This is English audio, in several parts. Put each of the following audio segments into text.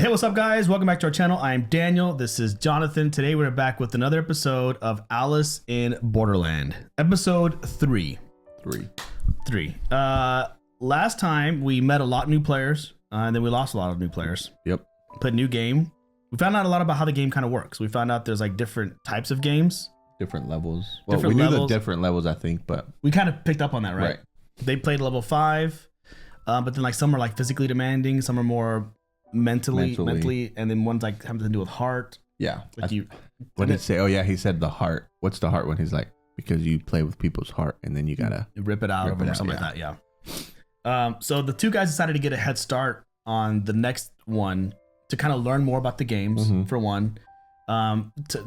Hey, what's up, guys? Welcome back to our channel. I'm Daniel. This is Jonathan. Today we're back with another episode of Alice in Borderland, episode 3. Last time we met a lot of new players, and then we lost a lot of new players. Yep. Put new game. We found out a lot about how the game kind of works. We found out there's like different types of games, different levels. Well, we knew the different levels, I think, but we kind of picked up on that, right? They played level 5, but then like some are like physically demanding, some are more mentally, and then one's like having to do with heart. Yeah. Like what did he say? Oh yeah, he said the heart. What's the heart when he's like, because you play with people's heart and then you gotta rip it out or something like that. Yeah. So the two guys decided to get a head start on the next one to kind of learn more about the games, for one,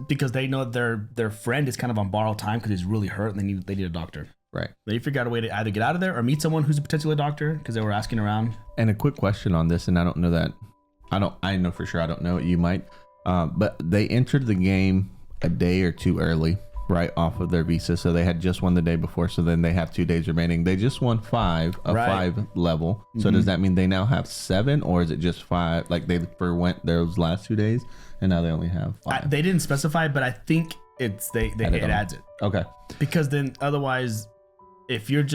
because they know their friend is kind of on borrowed time because he's really hurt and they need a doctor. Right. They figured out a way to either get out of there or meet someone who's potentially a doctor because they were asking around. And a quick question on this, and I don't know that. I know for sure. I don't know. You might. But they entered the game a day or two early, right off of their visa. So they had just won the day before. So then they have 2 days remaining. They just won 5 level. So does that mean they now have 7, or is it just 5? Like they went those last 2 days, and now they only have 5. They didn't specify, but I think it adds it. Okay. Because then otherwise, if you're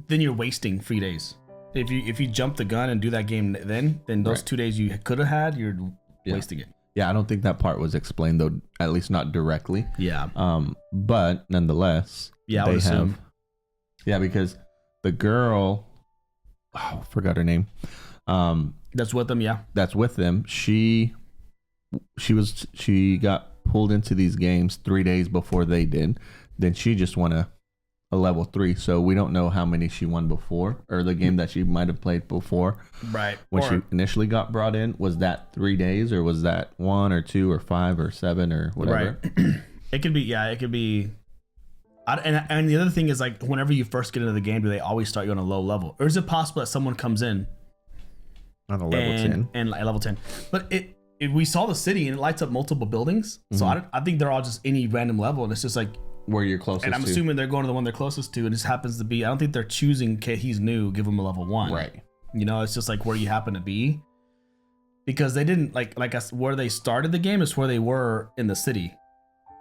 then you're wasting 3 days. If you jump the gun and do that game then those 2 days you could have had, you're wasting it. Yeah, I don't think that part was explained though, at least not directly. Yeah. But nonetheless, yeah, I would assume. Yeah, because the girl, I forgot her name. That's with them. Yeah. That's with them. She got pulled into these games 3 days before they did. Then she just won a level 3, so we don't know how many she won before, or the game that she might have played before. Right. When she initially got brought in, was that 3 days, or was that 1 or 2 or 5 or 7 or whatever? Right. It could be. Yeah, it could be. And the other thing is, like, whenever you first get into the game, do they always start you on a low level, or is it possible that someone comes in on a level 10 and level 10? But we saw the city and it lights up multiple buildings, so I think they're all just any random level, and it's just like where you're closest and I'm assuming they're going to the one they're closest to, and this happens to be, I don't think they're choosing, okay, he's new, give him a level 1. Right. You know, it's just like where you happen to be. Because they didn't, like where they started the game is where they were in the city.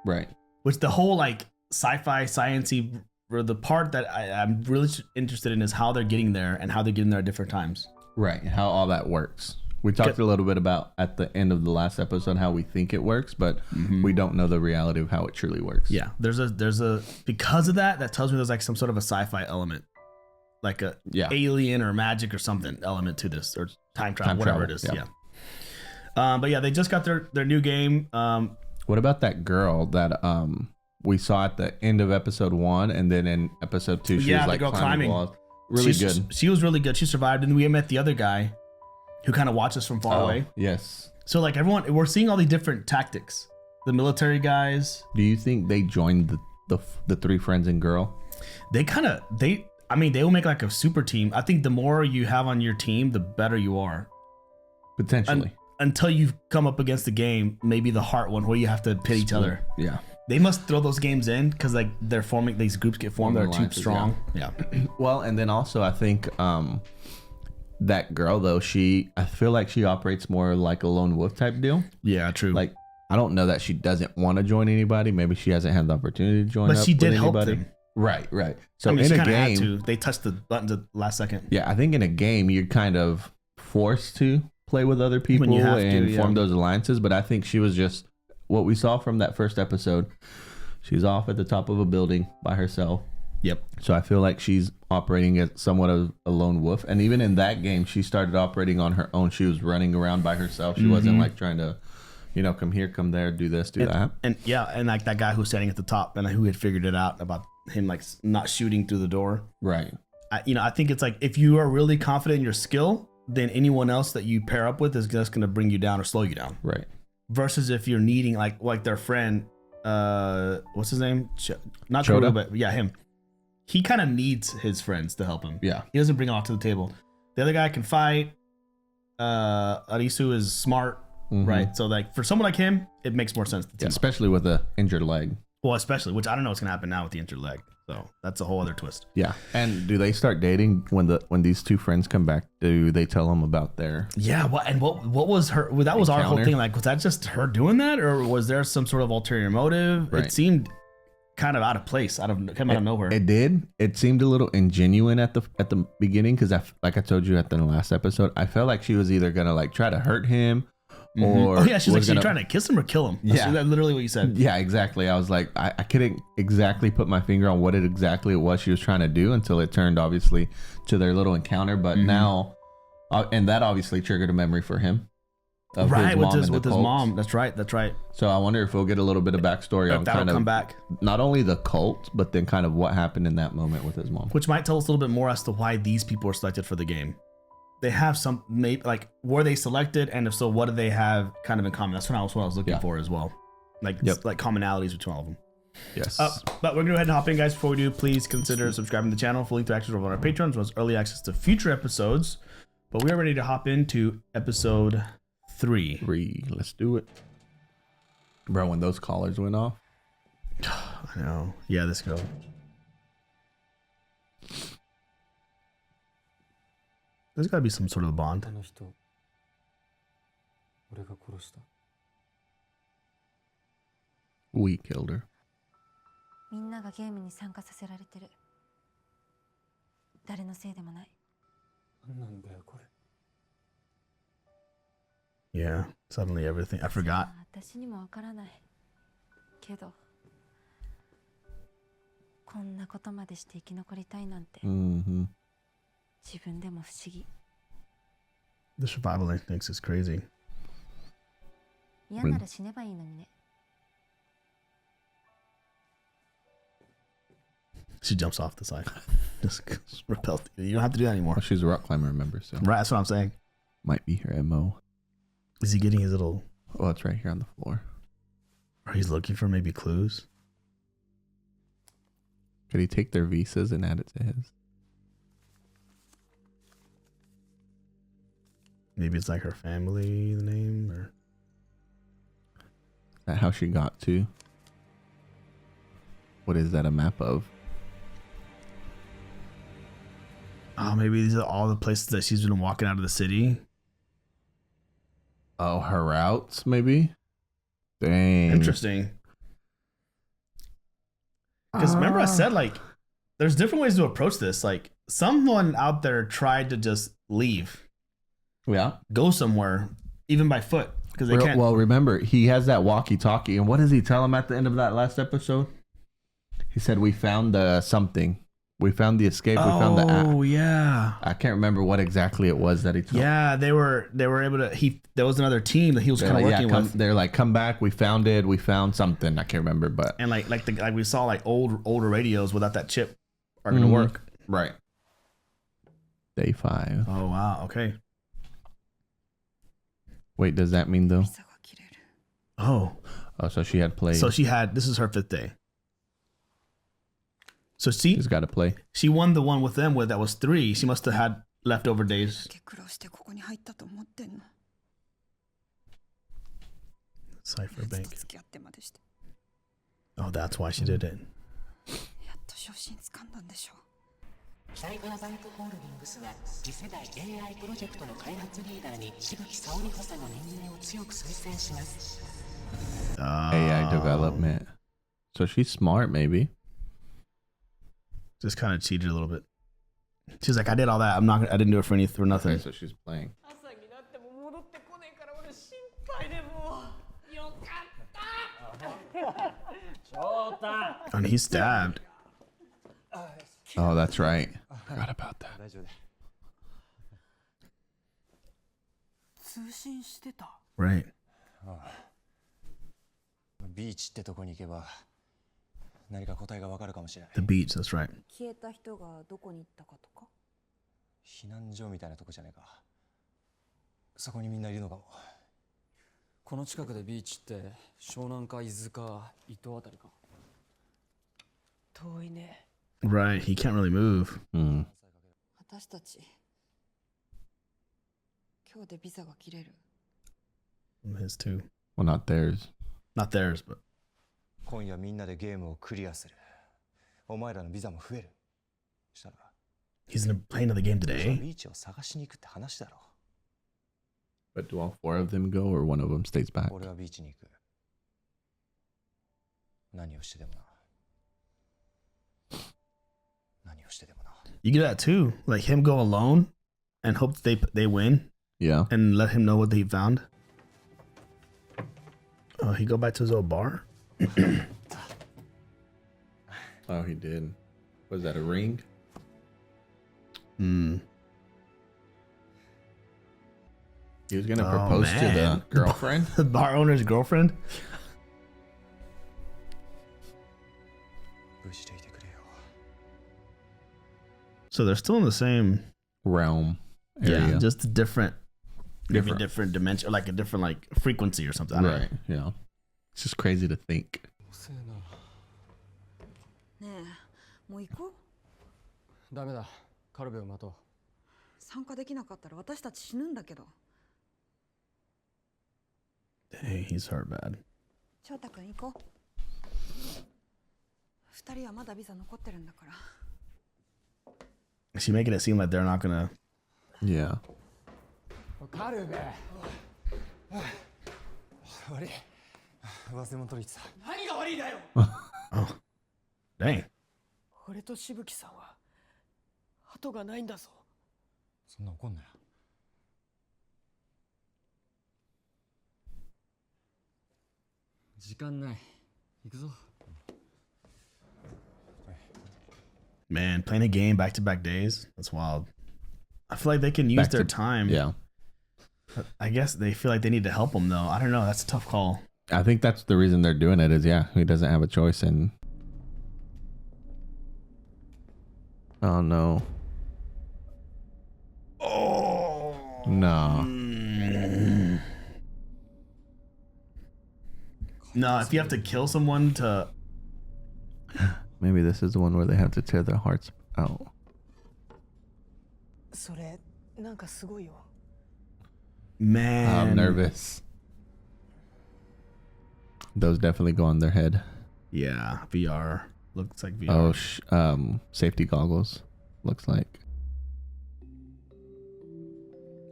Right. Which the whole, like, sci-fi, science-y, or the part that I'm really interested in is how they're getting there and how they're getting there at different times. Right. How all that works. We talked a little bit about at the end of the last episode how we think it works, but we don't know the reality of how it truly works. Yeah, there's a because of that tells me there's like some sort of a sci-fi element, like a alien or magic or something element to this, or time travel, whatever it is. Yeah. But yeah, they just got their new game. What about that girl that we saw at the end of episode 1, and then in episode 2 she was like climbing walls. Really good. She was really good. She survived, and we met the other guy who kind of watches from far away. Yes. So like we're seeing all these different tactics. The military guys. Do you think they joined the 3 friends and girl? They will make like a super team. I think the more you have on your team, the better you are. Potentially. Until you come up against the game, maybe the heart one where you have to pit each other. Yeah. They must throw those games in because like they're forming, these groups get formed. They're too strong. Yeah. Well, and then also I think that girl though, I feel like she operates more like a lone wolf type deal. Yeah, true. Like I don't know that she doesn't want to join anybody. Maybe she hasn't had the opportunity to join. But she did help them. Right. So I mean, in she a game, had to. They touched the button at the last second. Yeah, I think in a game you're kind of forced to play with other people and form those alliances. But I think she was just what we saw from that first episode. She's off at the top of a building by herself. Yep. So I feel like she's operating as somewhat of a lone wolf. And even in that game, she started operating on her own. She was running around by herself. She wasn't like trying to, come here, come there, do this, do that. And like that guy who's standing at the top and who had figured it out about him like not shooting through the door. Right. I think it's like if you are really confident in your skill, then anyone else that you pair up with is just going to bring you down or slow you down. Right. Versus if you're needing like their friend, what's his name? Not Chota, Chota, but yeah, him. He kind of needs his friends to help him. Yeah. He doesn't bring a lot to the table. The other guy can fight. Arisu is smart, right? So like for someone like him, it makes more sense to team up. Especially with an injured leg. Well, especially, which I don't know what's going to happen now with the injured leg. So that's a whole other twist. Yeah. And do they start dating when these two friends come back? Do they tell them about their? Yeah. What was her? Well, that was our whole thing. Like, was that just her doing that, or was there some sort of ulterior motive? Right. It seemed kind of out of place, came out of nowhere. It did. It seemed a little ingenuine at the beginning because like I told you at the last episode, I felt like she was either gonna like try to hurt him. Or oh yeah, she's like, she trying to kiss him or kill him. That's literally what you said. Yeah, exactly. I was like, I couldn't exactly put my finger on what exactly it was she was trying to do until it turned obviously to their little encounter. But now, and that obviously triggered a memory for him. Right, with his mom. That's right. So I wonder if we'll get a little bit of backstory on kind of come back, not only the cult, but then kind of what happened in that moment with his mom, which might tell us a little bit more as to why these people were selected for the game. They have some, maybe like, were they selected, and if so, what do they have kind of in common? That's what I was looking for as well, like like commonalities between all of them. Yes. But we're gonna go ahead and hop in, guys. Before we do, please consider subscribing to the channel. Full link to access over on our Patreon, as well as early access to future episodes. But we are ready to hop into episode 3. Let's do it, bro. When those collars went off, I know. Yeah, this girl. There's got to be some sort of a bond. We killed her. Yeah, suddenly everything. I forgot. Mm-hmm. The survival instincts is crazy. She jumps off the side. Just repels. You don't have to do that anymore. Well, she's a rock climber, remember? So right, that's what I'm saying. Might be her MO. Is he getting his little? Oh, it's right here on the floor. Or he's looking for maybe clues. Could he take their visas and add it to his? Maybe it's like her family, the name, or is that how she got to? What is that a map of? Oh, maybe these are all the places that she's been walking out of the city. Oh, her routes, maybe? Dang. Interesting. Because remember I said, like, there's different ways to approach this. Like, someone out there tried to just leave. Yeah. Go somewhere, even by foot. Because they can't. Well, remember, he has that walkie-talkie. And what does he tell him at the end of that last episode? He said, we found something. We found the escape. We found the app. Oh, yeah. I can't remember what exactly it was that he told. Yeah, they were able to. There was another team that he was kind of working with. They're like, come back. We found it. We found something. I can't remember, but and like we saw like older radios without that chip are going to work. Right. Day 5. Oh wow. Okay. Wait, does that mean though? Oh, so she had played. So this is her 5th day. So she's got to play. She won the one with them that was 3. She must have had leftover days. Cypher bank. Oh, that's why she did it. サイバーバンクホールディングスは次世代 AI プロジェクトの開発リーダーに渋木沙織補佐の任命を強く推薦します。AI development. So she's smart, maybe. Just kind of cheated a little bit. She's like, I did all that. I didn't do it for nothing. Okay, so she's playing. And he's stabbed. Oh, that's right. Forgot about that. Right. ビーチってとこに行けば何か答えがわかるかもしれない。 The beach, that's right. 消えた人がどこに行ったかとか。避難所みたいなとこじゃないか。そこにみんないるのかも。この近くでビーチって湘南か伊豆か伊東あたりか。遠いね。 Right, he can't really move. 私たち今日でビザが切れる。 His too. Well, not theirs. Not theirs, but. 今夜みんなでゲームをクリアする。お前らのビザも増える。したら He's gonna play another game ビ today. ーチを探しに行くって話だろ。 But do all 4 of them go, or one of them stays back? 俺はビーチに行く。何をしてでもな。何をしてでもな。 You get that too. Like him go alone and hope they win Yeah. and let him know what he found. Oh, he go back to his old bar? Oh, he did. Was that a ring? Hmm. He was gonna Oh, propose to the man. girlfriend. The bar owner's girlfriend? 無事でいてくれよ。 So they're still in the same Realm area. yeah, just a different maybe Different. different dimension, like a different like frequency or something. I don't know. Right. Yeah. It's just crazy to think. 遅えな。ねえもう行こう。ダメだ。カルベを待とう。参加できなかったら私たち死ぬんだけど。 Hey, he's hurt bad. 翔太くん行こう。二人はまだビザ残ってるんだから。 Is she making it seem like they're not gonna Yeah. カルベ。悪い。忘れ物取り行ってた。何が悪いだよ。 Oh. Dang. 俺としぶきさんは後がないんだぞ。そんな怒んなよ。時間ない。行くぞ。 Man, playing a game back to back days, that's wild. I feel like they can use Back to- their time. Yeah. I guess they feel like they need to help him though. I don't know. That's a tough call. I think that's the reason they're doing it is, yeah, he doesn't have a choice. And oh, no. Oh. No. No, if you have to kill someone to Maybe this is the one where they have to tear their hearts out. それなんかすごいよ。 man. I'm nervous. Those definitely go on their head. Yeah, VR. Looks like VR. Oh, safety goggles. Looks like.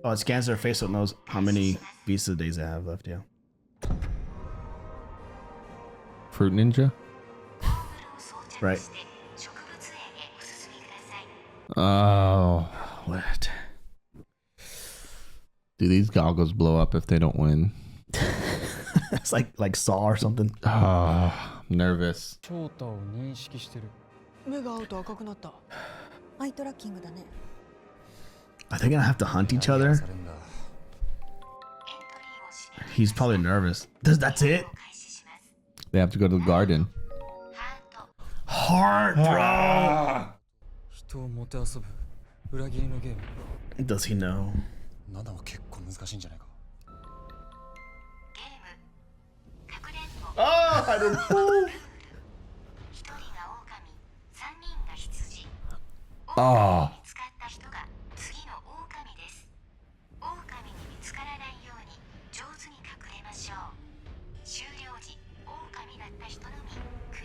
Oh, it scans their face so it knows how many visa days they have left, yeah. Fruit Ninja? Right. Oh. What? Do these goggles blow up if they don't win? It's like Saw or something. Oh, I'm nervous. 翔太を認識してる。目が合うと赤くなった。アイトラッキングだね。 Are they gonna have to hunt each other? されんだ。 He's probably nervous. That's it? They have to go to the garden. Heart, bro. 人をもてあそぶ裏切りのゲーム。 Does he know? 7は結構難しいんじゃないか。 Oh, I don't know. Oh.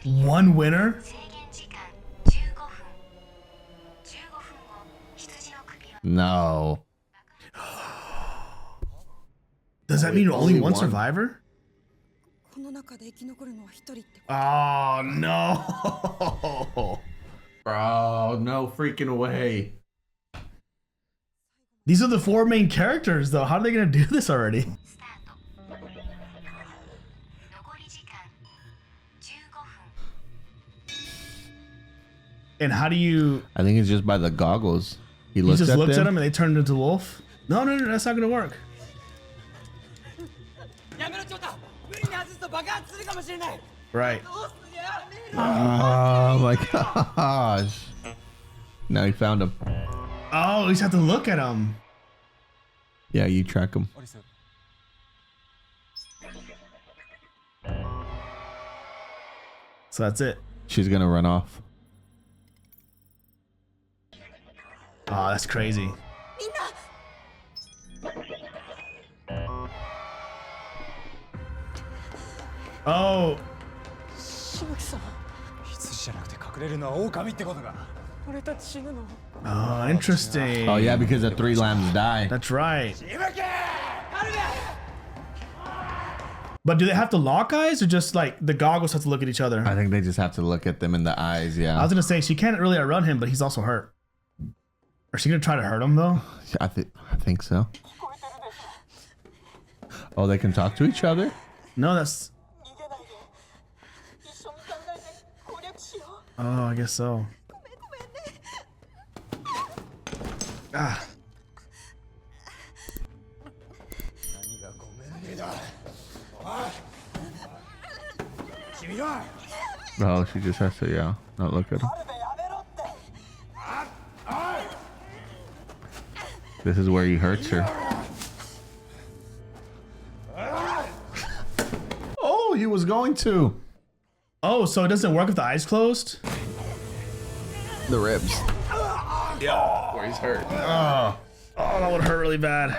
One winner? No. Does that mean only one survivor? この中で生き残るのは一人って。 Oh, no. Bro, no freaking way. These are the 4 main characters, though. How are they gonna do this already? And how do you... I think it's just by the goggles. He He looks just at looks them. at him and they turn into wolf? No, that's not gonna work. やめろ翔太。無理に外すと爆発するかもしれない。 Right. どうすんやめろ。 Oh my gosh. Now he found him. Oh, you just have to look at him. Yeah, you track him. アリス、 So that's it. She's gonna run off. Oh, that's crazy. Oh, しぶきさん。羊。じゃなくて隠れるのは狼ってことか。俺たち死ぬの？ Oh, interesting. Oh yeah, because the 3 lambs die. That's right. But do they have to lock eyes or just like the goggles have to look at each other? I think they just have to look at them in the eyes. Yeah. I was gonna say she can't really outrun him, but he's also hurt. Is she gonna try to hurt him though? I think so. Oh, they can talk to each other? No, that's. Oh, I guess so. Ah. Oh, she just has to, not look at him. This is where he hurts her. Oh, he was going to. Oh, so it doesn't work if the eyes closed? The ribs. Yeah, where he's hurt. Oh, that would hurt really bad.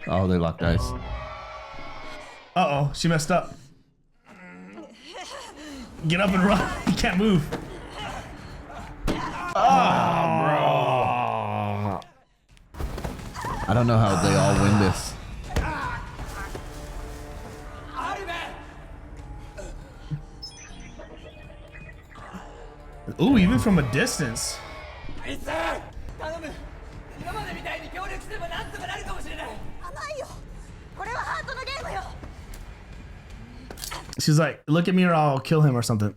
Oh, they locked eyes. Uh-oh, she messed up. Get up and run. You can't move. Oh, bro. I don't know how they all win this. Ooh, even from a distance. She's like, look at me or I'll kill him or something.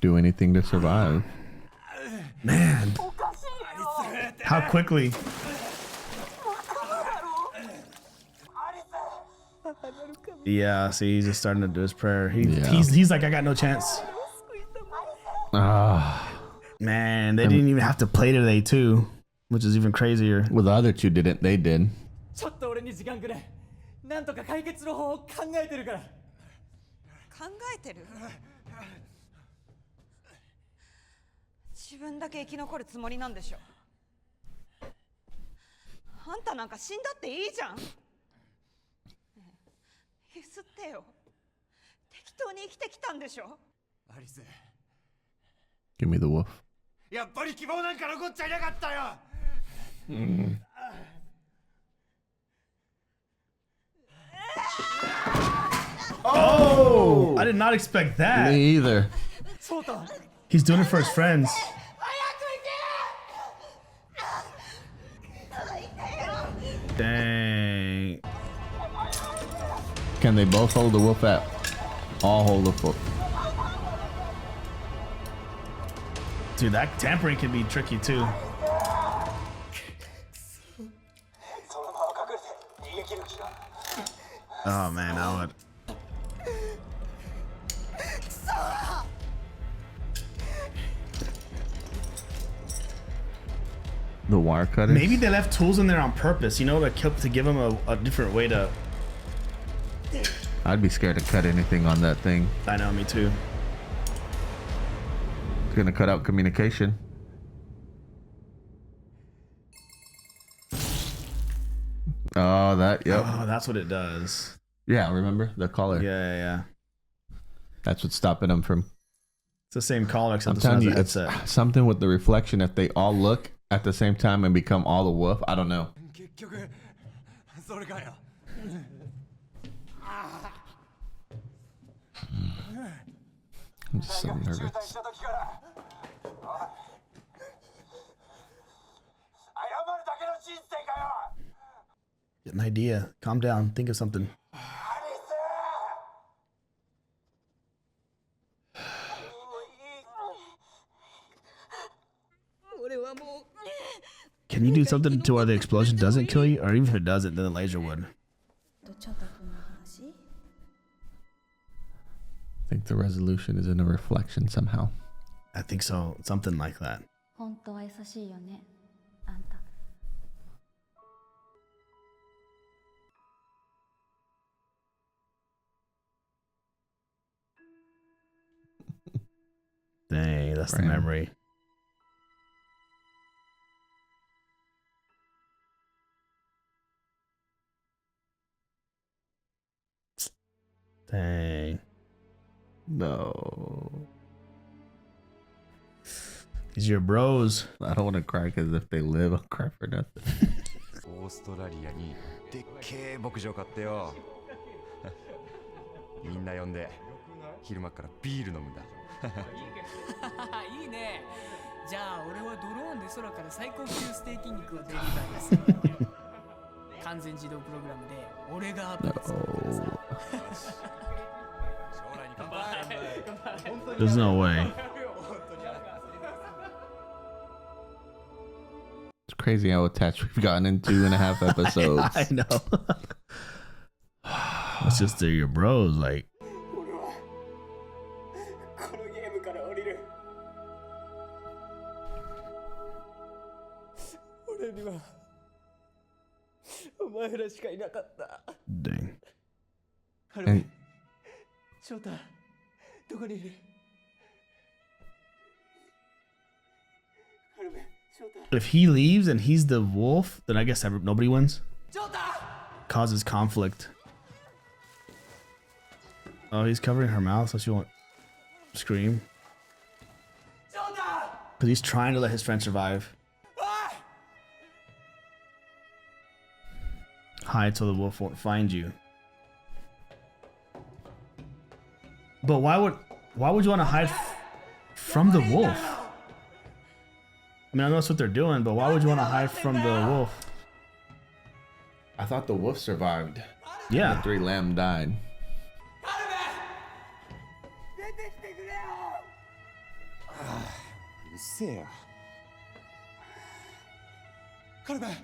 Do anything to survive. Man. How quickly. Yeah, see, he's just starting to do his prayer. He's like, I got no chance. Man, they didn't even have to play today too, which is even crazier. Well, the other two didn't. They did. ちょっと俺に時間くれ。なんとか解決の方を考えてるから。考えてる？自分だけ生き残るつもりなんでしょ。あんたなんか死んだっていいじゃん。ゆすってよ。適当に生きてきたんでしょ。アリス、 Give me the wolf. やっぱり希望なんか残っちゃいなかったよ。Oh! I did not expect that. Me either. He's doing it for his friends. Dang. Can they both hold the wolf at? All hold the wolf. Dude, that tampering can be tricky too. Oh man, I would. The wire cutter? Maybe they left tools in there on purpose, you know, to give them a different way to. I'd be scared to cut anything on that thing. I know, me too. It's gonna cut out communication. Oh, that, yep. Oh, that's what it does. Yeah, remember? The collar. Yeah. That's what's stopping them from... It's the same collar except I'm this one telling has you, a it's headset. something with the reflection. If they all look at the same time and become all the wolf, I don't know. 結局それかよ。I'm just so nervous. した時から謝るだけの人生かよ。 Get an idea. Calm down. Think of something. Can you do something to where the explosion doesn't kill you? Or even if it doesn't, then the laser would. I think the resolution is in a reflection somehow. I think so. Something like that. 本当は優しいよね、あんた。Dang, that's the Right. memory. Dang. No. These are your bros. I don't want to cry because if they live, I'll cry for nothing. オーストラリアにでっけえ牧場買ってよ。みんな呼んで昼間からビール飲むんだ。いいね。じゃあ俺はドローンで空から最高級ステーキ肉をデリバリーする。完全自動プログラムで俺がアップするからさ。将来に乾杯。 There's no way. It's crazy how attached we've gotten in 2.5 episodes. I know. It's just they're your bros. Like, 俺はこのゲームから降りる。俺にはお前らしかいなかった。 dang. ハルメ、翔太、どこにいる？ハルメ、翔太。 If he leaves and he's the wolf, then I guess nobody wins. Causes conflict. Oh, he's covering her mouth so she won't scream. Because he's trying to let his friend survive. Hide so the wolf won't find you. But why would you want to hide from the wolf? I mean, I know that's what they're doing, but why would you want to hide from the wolf? I thought the wolf survived. Yeah. The 3 lamb died. うっせえよ。カルメ。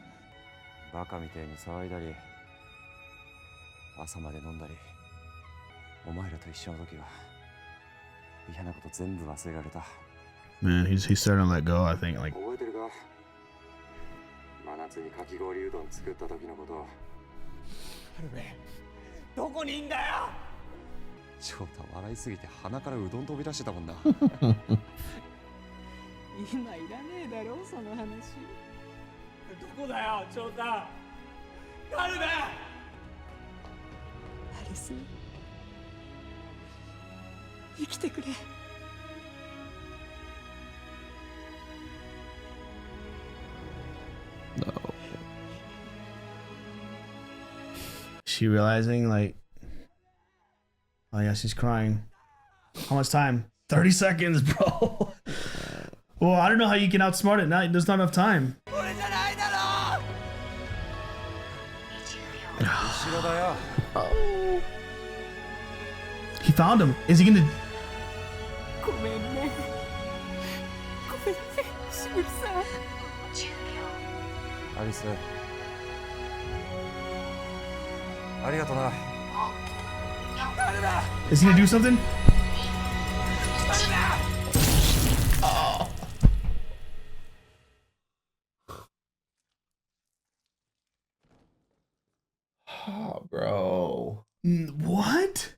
バカみてえに騒いだり、朝まで飲んだり、お前らと一緒の時は嫌なこと全部忘れられた。 Man, he's starting to let go, I think. Like, 覚えてるか？真夏にかき氷うどん作った時のこと。ハルメ、どこにいんだよ。翔太笑いすぎて鼻からうどん飛び出してたもんな。今いらねえだろその話。どこだよ翔太。カルメ。アリス、生きてくれ。 No. she realizing like, oh yeah, she's crying. How much time? 30 seconds, bro. Well, I don't know how you can outsmart it. Now there's not enough time. 俺じゃないだろ。後ろだよ。 He found him. Is he gonna? ごめんね。ごめんね、しぶりさん。アリス。ありがとな。 Is he gonna do something? Oh, bro. What?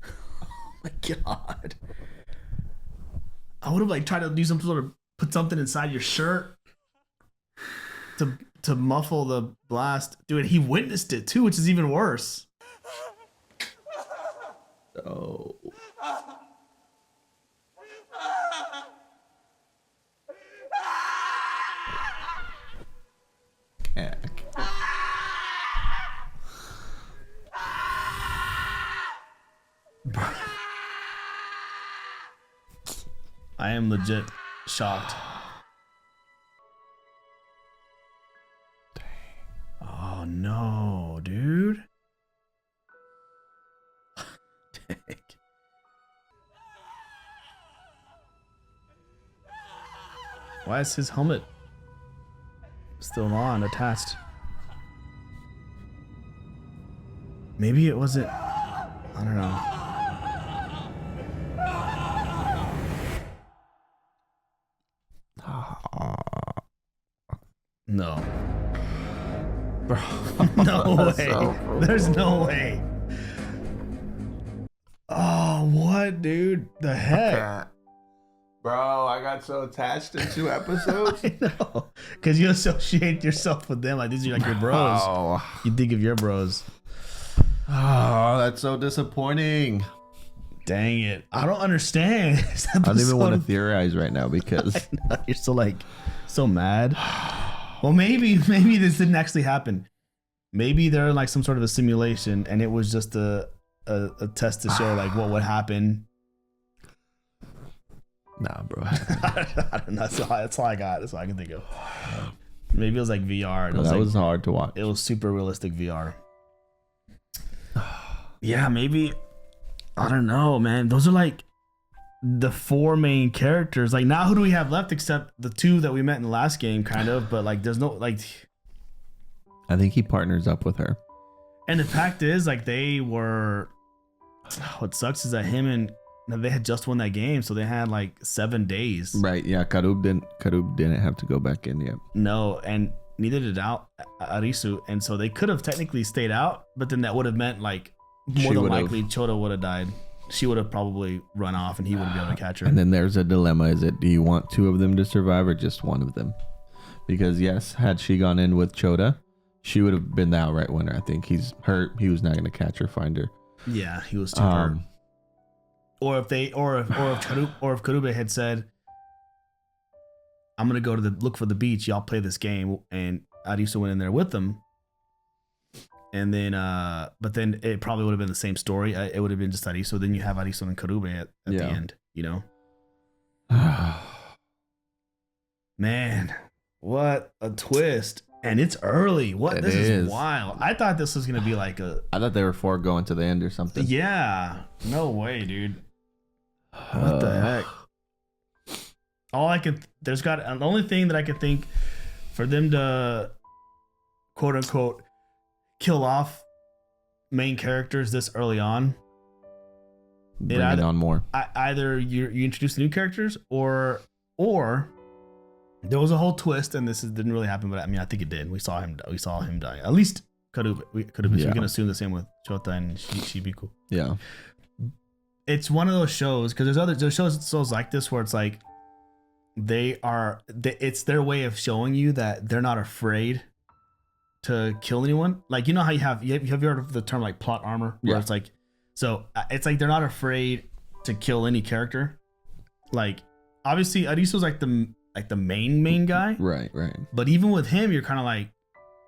Oh my god. I would have like tried to do some sort of put something inside your shirt to muffle the blast. Dude, he witnessed it too, which is even worse. Oh. I am legit shocked. Oh no, dude. Dang. Why is his helmet still on, attached? Maybe it wasn't. I don't know. No. Bro, no way. There's no way. Oh, what, dude? The heck? Bro, I got so attached in 2 episodes. I know. Because you associate yourself with them. Like, these are like your bros. Oh. You think of your bros. Oh, that's so disappointing. Dang it. I don't understand. I don't even want to theorize right now because you're so like so mad. Well, maybe this didn't actually happen. Maybe they're in like some sort of a simulation and it was just a test to show like what would happen. Nah, bro. I don't know. That's all I got. That's all I can think of. Maybe it was like VR. That was hard to watch. It was super realistic VR. Yeah, maybe. I don't know, man. Those are like the 4 main characters. Like now, who do we have left except the 2 that we met in the last game, kind of? But like, there's no like. I think he partners up with her. And the fact is, like, they were. What sucks is that him and they had just won that game, so they had like 7 days. Right? Yeah. Karub didn't have to go back in yet. No, and neither did Arisu, and so they could have technically stayed out, but then that would have meant like. More than likely, Chota would have died. She would have probably run off, and he wouldn't be able to catch her. And then there's a dilemma: do you want 2 of them to survive or just one of them? Because yes, had she gone in with Chota, she would have been the outright winner. I think he's hurt. He was not going to catch her, find her. Yeah, he was too hurt. Or if Karube had said, "I'm going to go to look for the beach. Y'all play this game," and Arisu went in there with them. And then, but then it probably would have been the same story. It would have been just Arisu. Then you have Arisu and Karube at the end, you know? Man, what a twist. And it's early. This is wild. I thought this was going to be like I thought they were 4 going to the end or something. Yeah. No way, dude. What the heck? The only thing that I could think for them to, quote unquote, kill off main characters this early on. Bring it on more. Either you introduce the new characters or there was a whole twist, and didn't really happen, but I mean I think it did. We saw him die. At least Karube. We can assume the same with Chota and Shibiku. Yeah. It's one of those shows because there's shows like this where it's like it's their way of showing you that they're not afraid to kill anyone. Like, you know how have you heard of the term like plot armor, where it's like, so it's like they're not afraid to kill any character. Like obviously Arisu's like the main guy, right, but even with him you're kind of like,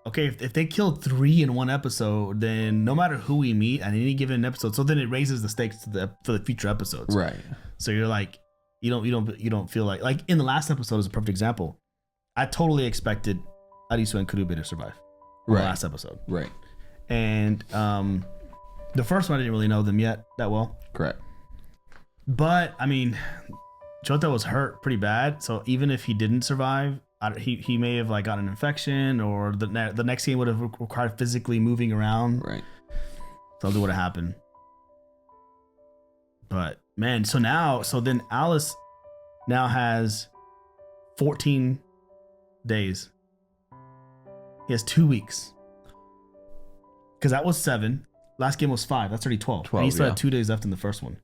okay, if they killed 3 in one episode, then no matter who we meet at any given episode, so then it raises the stakes for the future episodes, right? So you're like, you don't feel like in the last episode is a perfect example. I totally expected Arisu and Karube to survive. The last episode, right? And the first one I didn't really know them yet that well, correct. But I mean, Chota was hurt pretty bad, so even if he didn't survive, he may have like got an infection, or the next game would have required physically moving around, right? Something would have happened. But man, so then Alice now has 14 days. He has 2 weeks. Because that was 7. Last game was 5. That's already 12. And he still had 2 days left in the first one.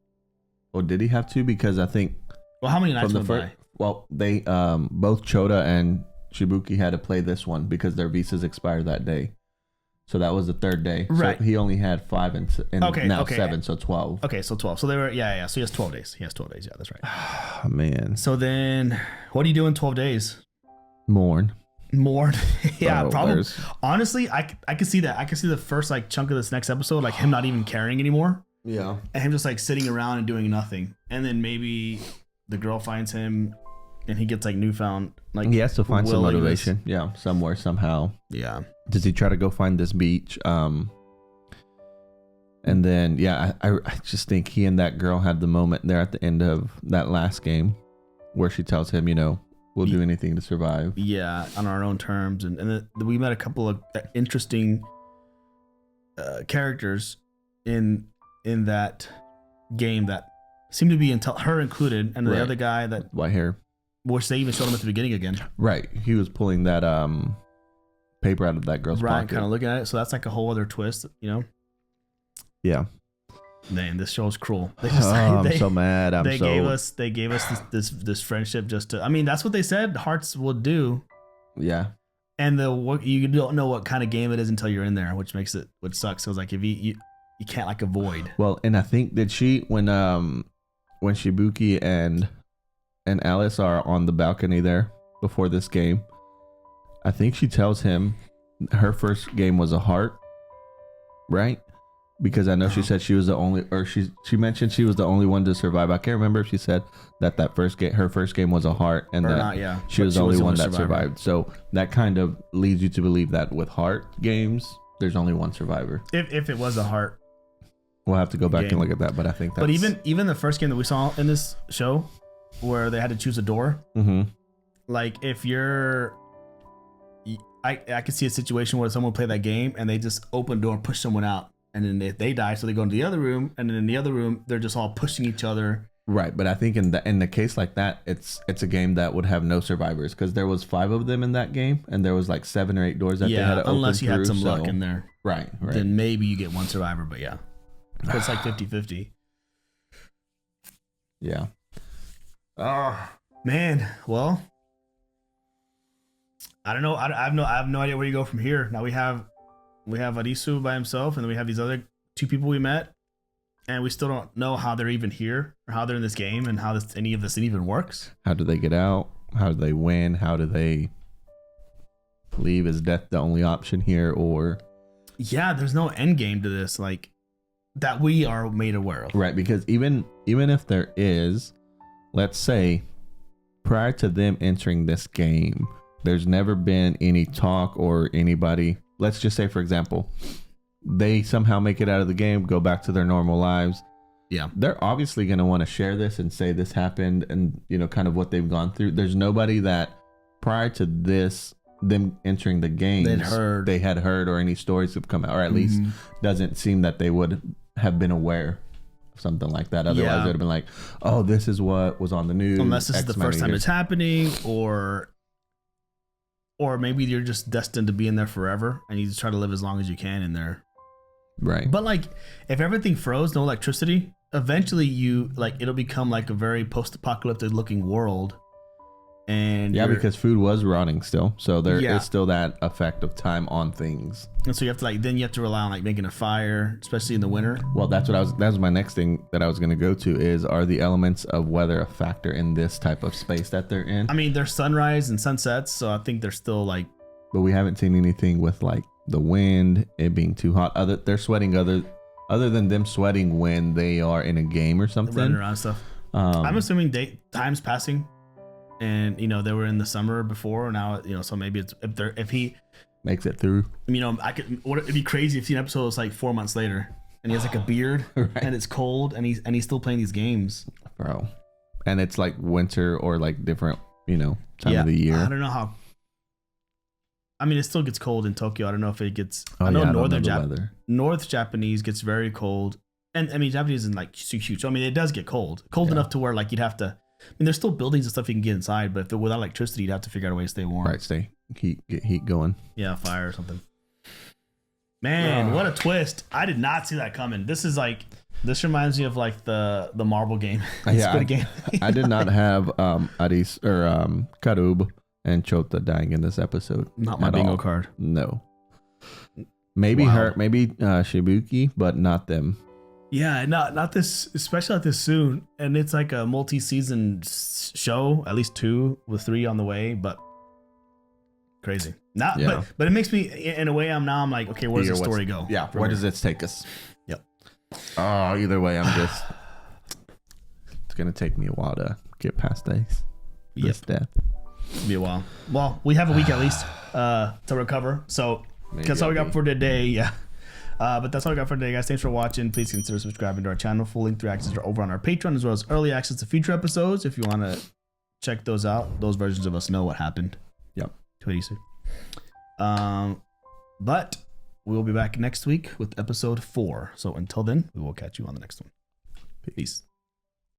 Well, did he have 2? Because I think. Well, how many nights went by? Well, they both Chota and Shibuki had to play this one because their visas expired that day. So that was the 3rd day. Right. So he only had 5 and now 7, so 12. Okay, so 12. So they were So he has 12 days. He has 12 days. Yeah, that's right. Oh, man. So then, what do you do in 12 days? Mourn. Yeah, probably. Honestly, I could see that. I could see the first like chunk of this next episode, like him not even caring anymore. Yeah. And him just like sitting around and doing nothing. And then maybe the girl finds him and he gets like newfound, like, he has to find some motivation. Yeah, somewhere, somehow. Yeah. Does he try to go find this beach? And then, yeah, I just think he and that girl had the moment there at the end of that last game where she tells him, we'll do anything to survive. Yeah, on our own terms. And we met a couple of interesting characters in that game that seemed to be her included, and the other guy that white hair, which they even showed him at the beginning again. Right, he was pulling that paper out of that girl's pocket. Kind of looking at it. So that's like a whole other twist, Yeah. Man, this show's cruel. I'm so mad. They gave us this friendship just to. I mean, that's what they said hearts will do. Yeah. And you don't know what kind of game it is until you're in there, which sucks. So it's like if you you can't like avoid. Well, and I think that when Shibuki and Alice are on the balcony there before this game, I think she tells him her first game was a heart, right? Because I know she said she was the only, or she mentioned she was the only one to survive. I can't remember if she said that her first game was a heart, and Or that not, yeah. she But was she the only was the one only that survivor. survived. So that kind of leads you to believe that with heart games, there's only one survivor. If it was a heart. We'll have to go back Game. and look at that, but I think that's... But even the first game that we saw in this show, where they had to choose a door, like if you're, I could see a situation where someone play that game and they just open the door and push someone out, and then they die, so they go into the other room, and then in the other room they're just all pushing each other. Right, but I think in the case like that, it's a game that would have no survivors, because there was 5 of them in that game, and there was like 7 or 8 doors that they had to open unless you had through, some so- luck in there, Right. then maybe you get one survivor. But yeah, it's like 50-50. Yeah. Oh man, well, I don't know. I have no idea where you go from here. Now we have Arisu by himself, and then we have these other 2 people we met, and we still don't know how they're even here or how they're in this game and how any of this even works. How do they get out? How do they win? How do they leave? Is death the only option here, or... Yeah, there's no end game to this, like, that we are made aware of. Right, because even if there is, let's say, prior to them entering this game, there's never been any talk or anybody. Let's just say, for example, they somehow make it out of the game, go back to their normal lives. Yeah. They're obviously going to want to share this and say this happened and, kind of what they've gone through. There's nobody that prior to this, them entering the game, they had heard or any stories have come out, or at least doesn't seem that they would have been aware of something like that. Otherwise, it would have been like, oh, this is what was on the news. Unless this is the first time years. it's happening, or maybe you're just destined to be in there forever and you just try to live as long as you can in there. Right. But like, if everything froze, no electricity, eventually it'll become like a very post-apocalyptic looking world. And because food was rotting still, so there is still that effect of time on things. And so you have to rely on like making a fire, especially in the winter. Well, that was my next thing that I was going to go to is, are the elements of weather a factor in this type of space that they're in? I mean, there's sunrise and sunsets, so I think they're still like... But we haven't seen anything with like the wind, it being too hot. They're sweating other than them sweating when they are in a game or something. Running around stuff. I'm assuming time's passing. And they were in the summer before. Now so maybe it's if he makes it through. It'd be crazy if the episode was like 4 months later, and he has like a beard, and it's cold, and he's still playing these games, bro. And it's like winter or like different time of the year. I don't know how. I mean, it still gets cold in Tokyo. I don't know if it gets. Oh, I know weather. North Japanese gets very cold, and I mean Japanese isn't like huge. So, I mean, it does get cold enough to where like you'd have to. I mean, there's still buildings and stuff you can get inside, but without electricity, you'd have to figure out a way to stay warm. Right, get heat going. Yeah, fire or something. Man, what a twist! I did not see that coming. This reminds me of like the marble game. Squid Game. I did not have Aris or Karub and Chota dying in this episode. Not my bingo card. No. Maybe her, maybe Shibuki, but not them. Yeah, not this, especially not this soon. And it's like a multi-season show, at least 2 with 3 on the way, but crazy. But it makes me, in a way, I'm like, okay, where does the story go? Yeah, where does this take us? Yep. Oh, either way, it's gonna take me a while to get past this death. It'll be a while. Well, we have a week at least to recover. So that's all we got for today. Yeah. But that's all we got for today, guys. Thanks for watching. Please consider subscribing to our channel. Full link reactions are over on our Patreon, as well as early access to future episodes. If you want to check those out, those versions of us know what happened. Yep. To easy. But we'll be back next week with episode 4. So until then, we will catch you on the next one. Peace.